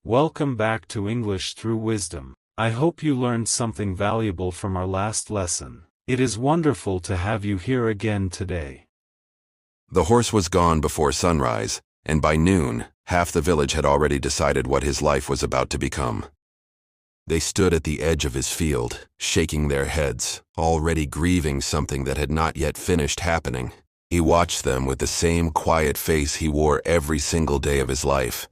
Welcome back to English Through Wisdom. I hope you learned something valuable from our last lesson. It is wonderful to have you here again today. The horse was gone before sunrise, and by noon, half the village had already decided what his life was about to become. They stood at the edge of his field, shaking their heads, already grieving something that had not yet finished happening. He watched them with the same quiet face he wore every single day of his life,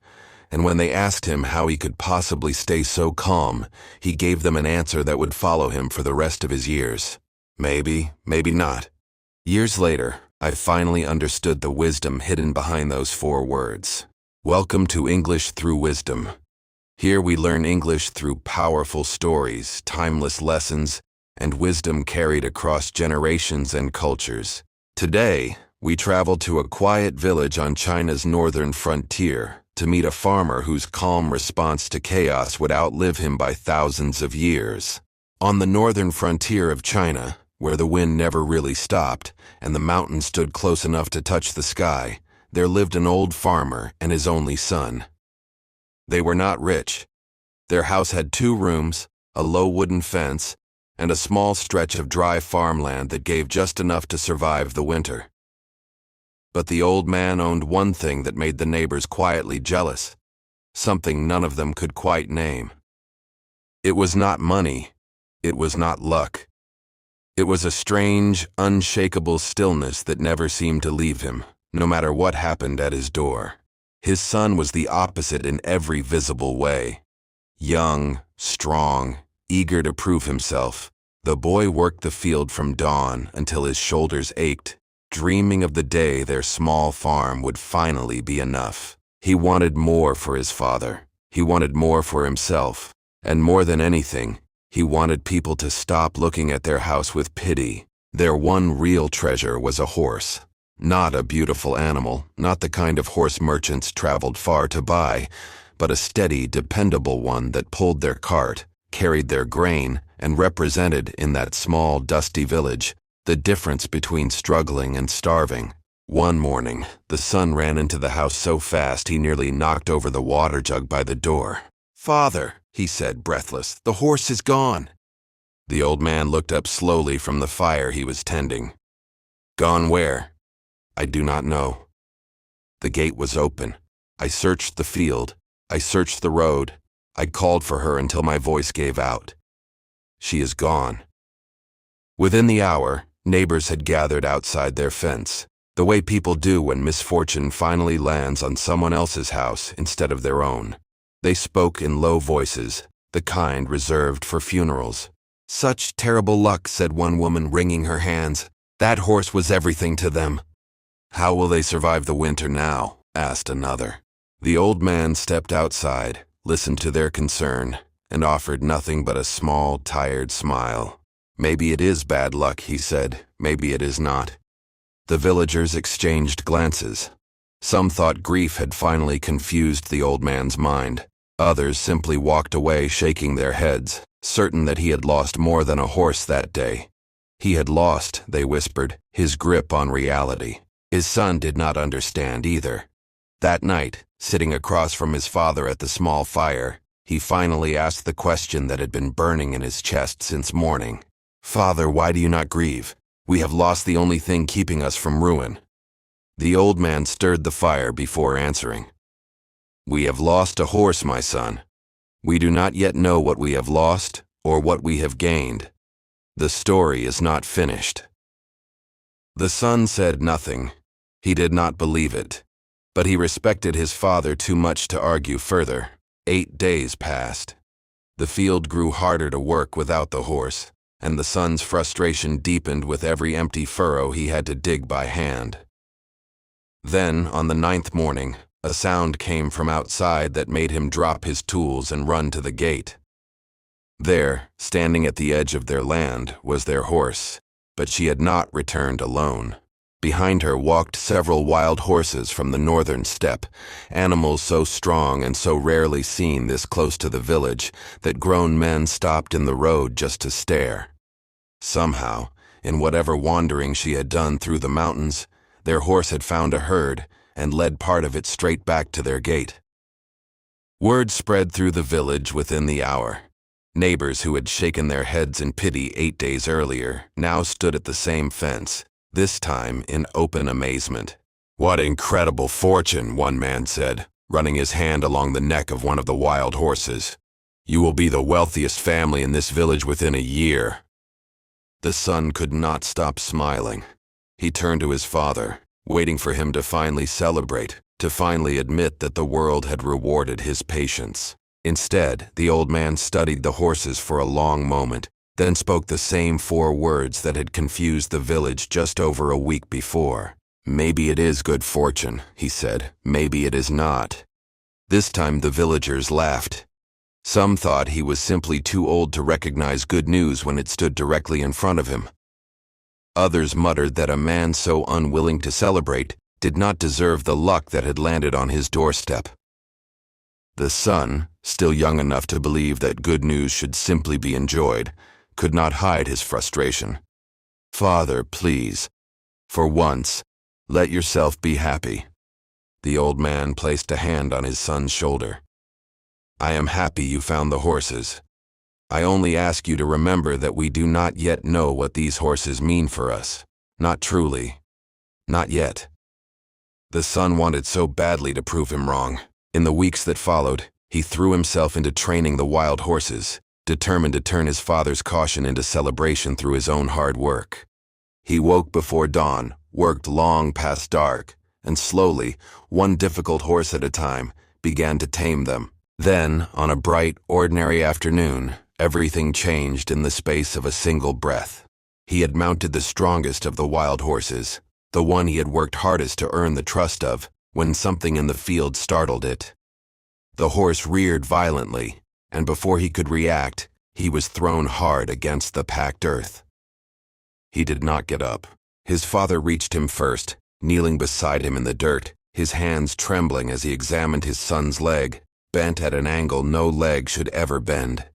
and when they asked him how he could possibly stay so calm, he gave them an answer that would follow him for the rest of his years. Maybe, maybe not. Years later, I finally understood the wisdom hidden behind those 4 words. Welcome to English Through Wisdom. Here we learn English through powerful stories, timeless lessons, and wisdom carried across generations and cultures. Today, we travel to a quiet village on China's northern frontier to meet a farmer whose calm response to chaos would outlive him by thousands of years. On the northern frontier of China, where the wind never really stopped and the mountains stood close enough to touch the sky, there lived an old farmer and his only son. They were not rich. Their house had 2 rooms, a low wooden fence, and a small stretch of dry farmland that gave just enough to survive the winter. But the old man owned one thing that made the neighbors quietly jealous, something none of them could quite name. It was not money. It was not luck. It was a strange, unshakable stillness that never seemed to leave him, no matter what happened at his door. His son was the opposite in every visible way. Young, strong, eager to prove himself, the boy worked the field from dawn until his shoulders ached, dreaming of the day their small farm would finally be enough. He wanted more for his father. He wanted more for himself. And more than anything, he wanted people to stop looking at their house with pity. Their one real treasure was a horse. Not a beautiful animal, not the kind of horse merchants traveled far to buy, but a steady, dependable one that pulled their cart, carried their grain, and represented, in that small, dusty village, the difference between struggling and starving. One morning, the son ran into the house so fast he nearly knocked over the water jug by the door. "Father," he said, breathless, "the horse is gone." The old man looked up slowly from the fire he was tending. "Gone where?" "I do not know. The gate was open. I searched the field. I searched the road. I called for her until my voice gave out. She is gone." Within the hour, neighbors had gathered outside their fence, the way people do when misfortune finally lands on someone else's house instead of their own. They spoke in low voices, the kind reserved for funerals. "Such terrible luck," said one woman, wringing her hands. "That horse was everything to them." "How will they survive the winter now?" asked another. The old man stepped outside, listened to their concern, and offered nothing but a small, tired smile. "Maybe it is bad luck," he said. "Maybe it is not." The villagers exchanged glances. Some thought grief had finally confused the old man's mind. Others simply walked away shaking their heads, certain that he had lost more than a horse that day. He had lost, they whispered, his grip on reality. His son did not understand either. That night, sitting across from his father at the small fire, he finally asked the question that had been burning in his chest since morning. "Father, why do you not grieve? We have lost the only thing keeping us from ruin." The old man stirred the fire before answering. "We have lost a horse, my son. We do not yet know what we have lost or what we have gained. The story is not finished." The son said nothing. He did not believe it, but he respected his father too much to argue further. 8 days passed. The field grew harder to work without the horse, and the son's frustration deepened with every empty furrow he had to dig by hand. Then, on the 9th morning, a sound came from outside that made him drop his tools and run to the gate. There, standing at the edge of their land, was their horse, but she had not returned alone. Behind her walked several wild horses from the northern steppe, animals so strong and so rarely seen this close to the village that grown men stopped in the road just to stare. Somehow, in whatever wandering she had done through the mountains, their horse had found a herd and led part of it straight back to their gate. Word spread through the village within the hour. Neighbors who had shaken their heads in pity 8 days earlier now stood at the same fence, this time in open amazement. "What incredible fortune," one man said, running his hand along the neck of one of the wild horses. "You will be the wealthiest family in this village within a year." The son could not stop smiling. He turned to his father, waiting for him to finally celebrate, to finally admit that the world had rewarded his patience. Instead, the old man studied the horses for a long moment, then spoke the same 4 words that had confused the village just over a week before. "Maybe it is good fortune," he said. "Maybe it is not." This time the villagers laughed. Some thought he was simply too old to recognize good news when it stood directly in front of him. Others muttered that a man so unwilling to celebrate did not deserve the luck that had landed on his doorstep. The son, still young enough to believe that good news should simply be enjoyed, could not hide his frustration. "Father, please, for once, let yourself be happy." The old man placed a hand on his son's shoulder. "I am happy you found the horses. I only ask you to remember that we do not yet know what these horses mean for us. Not truly. Not yet." The son wanted so badly to prove him wrong. In the weeks that followed, he threw himself into training the wild horses, determined to turn his father's caution into celebration through his own hard work. He woke before dawn, worked long past dark, and slowly, one difficult horse at a time, began to tame them. Then, on a bright, ordinary afternoon, everything changed in the space of a single breath. He had mounted the strongest of the wild horses, the one he had worked hardest to earn the trust of, when something in the field startled it. The horse reared violently, and before he could react, he was thrown hard against the packed earth. He did not get up. His father reached him first, kneeling beside him in the dirt, his hands trembling as he examined his son's leg, bent at an angle no leg should ever bend.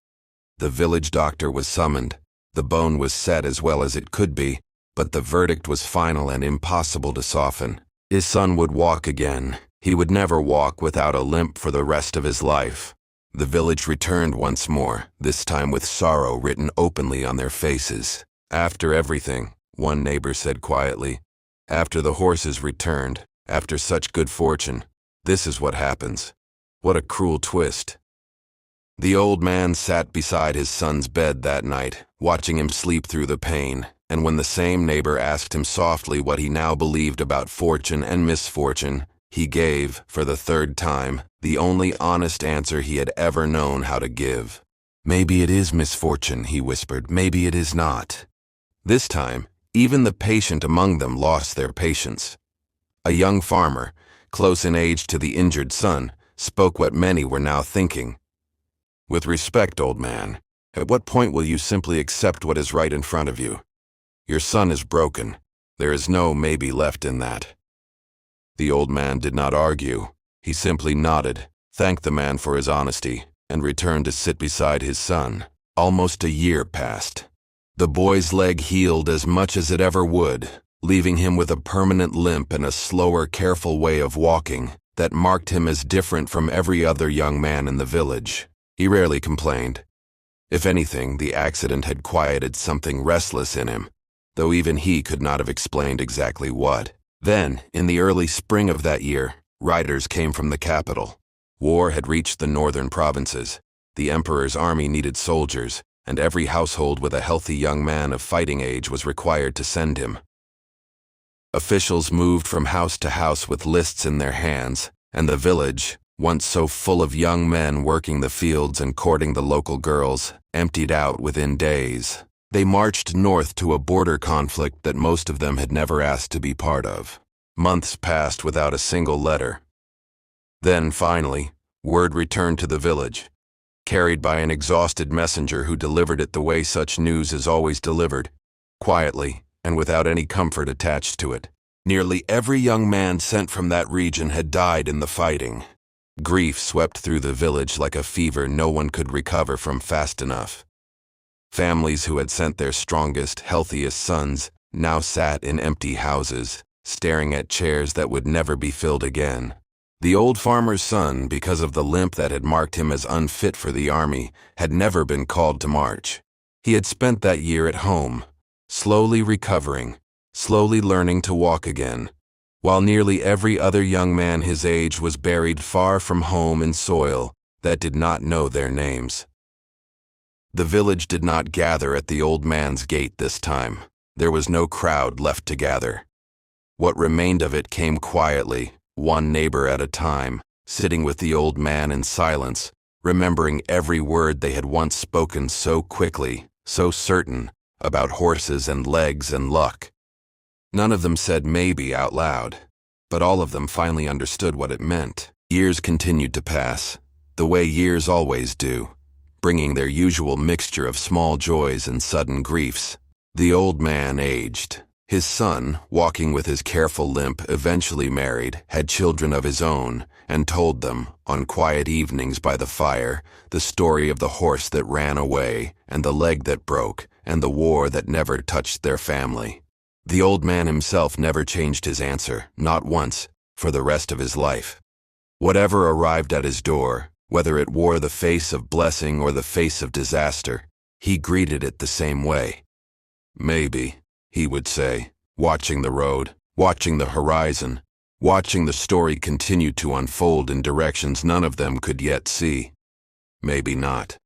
The village doctor was summoned. The bone was set as well as it could be, but the verdict was final and impossible to soften. His son would walk again. He would never walk without a limp for the rest of his life. The village returned once more, this time with sorrow written openly on their faces. "After everything," one neighbor said quietly, "after the horses returned, after such good fortune, this is what happens. What a cruel twist." The old man sat beside his son's bed that night, watching him sleep through the pain, and when the same neighbor asked him softly what he now believed about fortune and misfortune, he gave, for the 3rd time, the only honest answer he had ever known how to give. "Maybe it is misfortune," he whispered. "Maybe it is not." This time, even the patient among them lost their patience. A young farmer, close in age to the injured son, spoke what many were now thinking. "With respect, old man, at what point will you simply accept what is right in front of you? Your son is broken. There is no maybe left in that." The old man did not argue. He simply nodded, thanked the man for his honesty, and returned to sit beside his son. Almost a year passed. The boy's leg healed as much as it ever would, leaving him with a permanent limp and a slower, careful way of walking that marked him as different from every other young man in the village. He rarely complained. If anything, the accident had quieted something restless in him, though even he could not have explained exactly what. Then, in the early spring of that year, riders came from the capital. War had reached the northern provinces. The emperor's army needed soldiers, and every household with a healthy young man of fighting age was required to send him. Officials moved from house to house with lists in their hands, and the village, once so full of young men working the fields and courting the local girls, emptied out within days. They marched north to a border conflict that most of them had never asked to be part of. Months passed without a single letter. Then, finally, word returned to the village, carried by an exhausted messenger who delivered it the way such news is always delivered, quietly and without any comfort attached to it. Nearly every young man sent from that region had died in the fighting. Grief swept through the village like a fever no one could recover from fast enough. Families who had sent their strongest, healthiest sons now sat in empty houses, staring at chairs that would never be filled again. The old farmer's son, because of the limp that had marked him as unfit for the army, had never been called to march. He had spent that year at home, slowly recovering, slowly learning to walk again, while nearly every other young man his age was buried far from home in soil that did not know their names. The village did not gather at the old man's gate this time. There was no crowd left to gather. What remained of it came quietly, one neighbor at a time, sitting with the old man in silence, remembering every word they had once spoken so quickly, so certain, about horses and legs and luck. None of them said maybe out loud, but all of them finally understood what it meant. Years continued to pass, the way years always do, bringing their usual mixture of small joys and sudden griefs. The old man aged. His son, walking with his careful limp, eventually married, had children of his own, and told them, on quiet evenings by the fire, the story of the horse that ran away, and the leg that broke, and the war that never touched their family. The old man himself never changed his answer, not once, for the rest of his life. Whatever arrived at his door, whether it wore the face of blessing or the face of disaster, he greeted it the same way. Maybe, he would say, watching the road, watching the horizon, watching the story continue to unfold in directions none of them could yet see. Maybe not.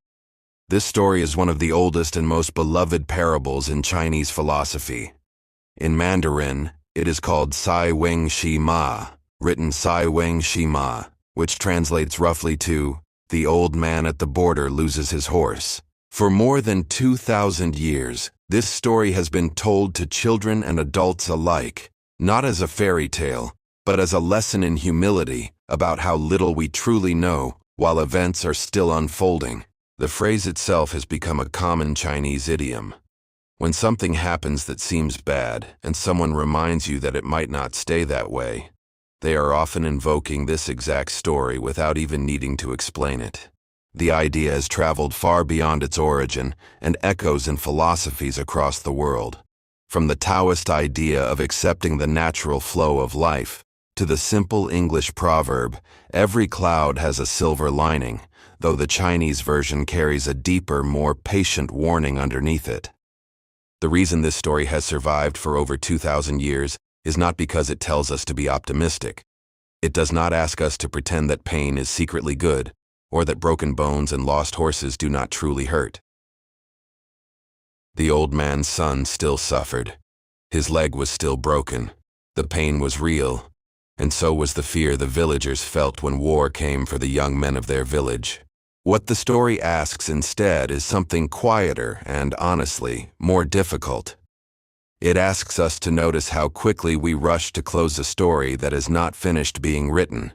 This story is one of the oldest and most beloved parables in Chinese philosophy. In Mandarin, it is called Sài Wēng Shī Mǎ, written Sài Wēng Shī Mǎ, which translates roughly to, the old man at the border loses his horse. For more than 2,000 years, this story has been told to children and adults alike, not as a fairy tale, but as a lesson in humility about how little we truly know while events are still unfolding. The phrase itself has become a common Chinese idiom. When something happens that seems bad and someone reminds you that it might not stay that way, they are often invoking this exact story without even needing to explain it. The idea has traveled far beyond its origin and echoes in philosophies across the world. From the Taoist idea of accepting the natural flow of life, to the simple English proverb, every cloud has a silver lining, though the Chinese version carries a deeper, more patient warning underneath it. The reason this story has survived for over 2,000 years is not because it tells us to be optimistic. It does not ask us to pretend that pain is secretly good, or that broken bones and lost horses do not truly hurt. The old man's son still suffered. His leg was still broken. The pain was real, and so was the fear the villagers felt when war came for the young men of their village. What the story asks instead is something quieter and, honestly, more difficult. It asks us to notice how quickly we rush to close a story that is not finished being written.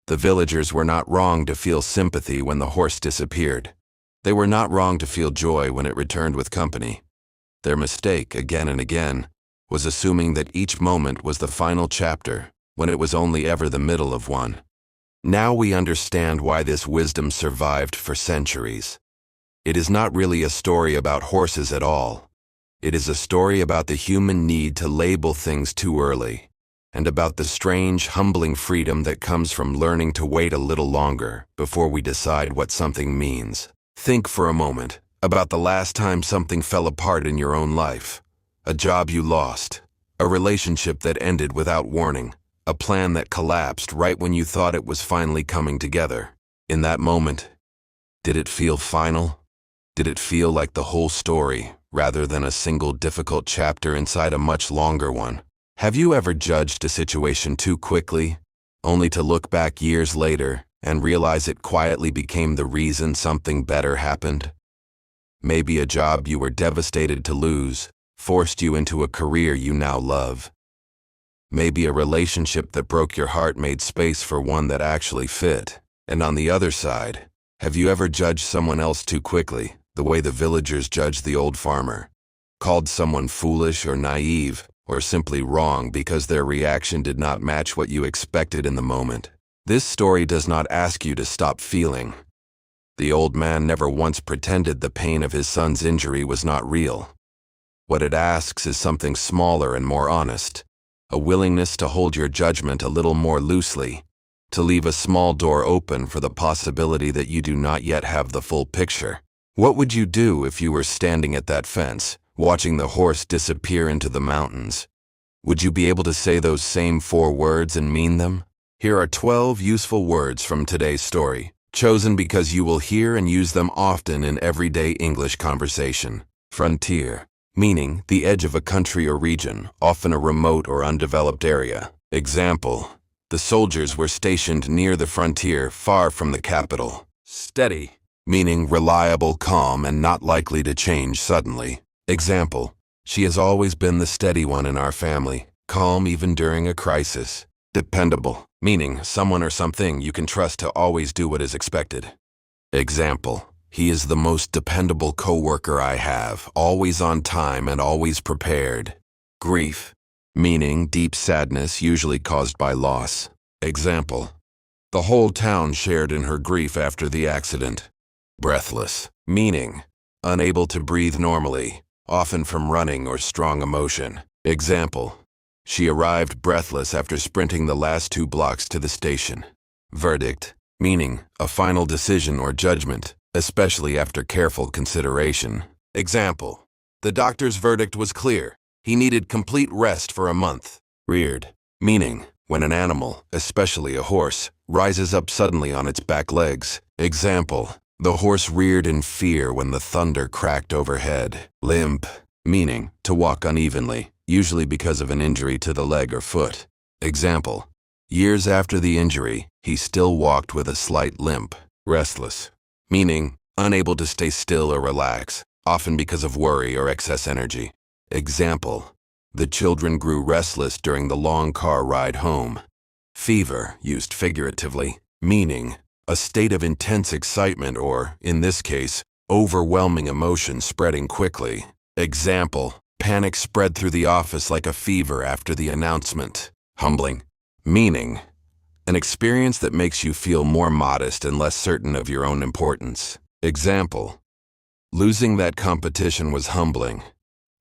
The villagers were not wrong to feel sympathy when the horse disappeared. They were not wrong to feel joy when it returned with company. Their mistake, again and again, was assuming that each moment was the final chapter, when it was only ever the middle of one. Now we understand why this wisdom survived for centuries. It is not really a story about horses at all. It is a story about the human need to label things too early, and about the strange, humbling freedom that comes from learning to wait a little longer before we decide what something means. Think for a moment about the last time something fell apart in your own life. A job you lost, a relationship that ended without warning, a plan that collapsed right when you thought it was finally coming together. In that moment, did it feel final? Did it feel like the whole story, rather than a single difficult chapter inside a much longer one? Have you ever judged a situation too quickly, only to look back years later and realize it quietly became the reason something better happened? Maybe a job you were devastated to lose forced you into a career you now love. Maybe a relationship that broke your heart made space for one that actually fit. And on the other side, have you ever judged someone else too quickly, the way the villagers judged the old farmer? Called someone foolish or naive, or simply wrong because their reaction did not match what you expected in the moment? This story does not ask you to stop feeling. The old man never once pretended the pain of his son's injury was not real. What it asks is something smaller and more honest, a willingness to hold your judgment a little more loosely, to leave a small door open for the possibility that you do not yet have the full picture. What would you do if you were standing at that fence, watching the horse disappear into the mountains? Would you be able to say those same 4 words and mean them? Here are 12 useful words from today's story, chosen because you will hear and use them often in everyday English conversation. Frontier, meaning the edge of a country or region, often a remote or undeveloped area. Example: the soldiers were stationed near the frontier, far from the capital. Steady, meaning reliable, calm, and not likely to change suddenly. Example: she has always been the steady one in our family, calm even during a crisis. Dependable, meaning someone or something you can trust to always do what is expected. Example: he is the most dependable coworker I have, always on time and always prepared. Grief, meaning deep sadness usually caused by loss. Example: the whole town shared in her grief after the accident. Breathless, meaning unable to breathe normally, often from running or strong emotion. Example: she arrived breathless after sprinting the last 2 blocks to the station. Verdict, meaning a final decision or judgment, especially after careful consideration. Example: the doctor's verdict was clear. He needed complete rest for a month. Reared, meaning when an animal, especially a horse, rises up suddenly on its back legs. Example: the horse reared in fear when the thunder cracked overhead. Limp, meaning to walk unevenly, usually because of an injury to the leg or foot. Example: years after the injury, he still walked with a slight limp. Restless, meaning unable to stay still or relax, often because of worry or excess energy. Example: the children grew restless during the long car ride home. Fever, used figuratively, meaning a state of intense excitement or, in this case, overwhelming emotion spreading quickly. Example: panic spread through the office like a fever after the announcement. Humbling, meaning an experience that makes you feel more modest and less certain of your own importance. Example: losing that competition was humbling,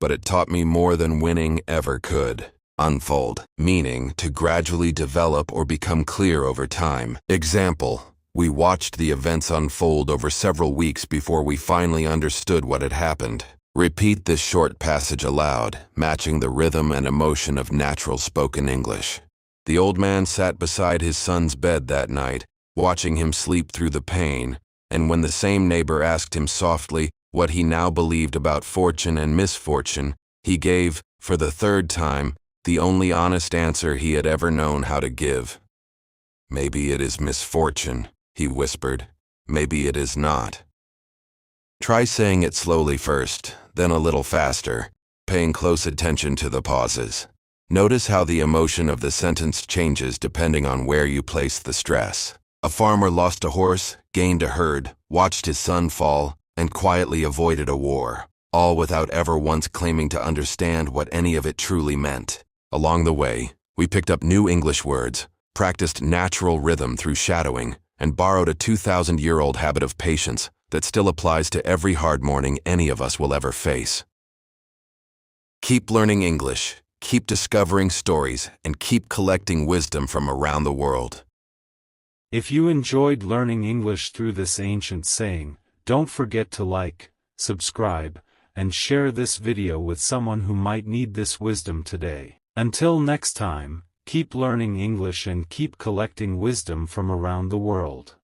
but it taught me more than winning ever could. Unfold, meaning to gradually develop or become clear over time. Example: we watched the events unfold over several weeks before we finally understood what had happened. Repeat this short passage aloud, matching the rhythm and emotion of natural spoken English. The old man sat beside his son's bed that night, watching him sleep through the pain, and when the same neighbor asked him softly what he now believed about fortune and misfortune, he gave, for the 3rd time, the only honest answer he had ever known how to give. "Maybe it is misfortune," he whispered. "Maybe it is not." Try saying it slowly first, then a little faster, paying close attention to the pauses. Notice how the emotion of the sentence changes depending on where you place the stress. A farmer lost a horse, gained a herd, watched his son fall, and quietly avoided a war, all without ever once claiming to understand what any of it truly meant. Along the way, we picked up new English words, practiced natural rhythm through shadowing, and borrowed a 2,000-year-old habit of patience that still applies to every hard morning any of us will ever face. Keep learning English, keep discovering stories, and keep collecting wisdom from around the world. If you enjoyed learning English through this ancient saying, don't forget to like, subscribe, and share this video with someone who might need this wisdom today. Until next time, keep learning English and keep collecting wisdom from around the world.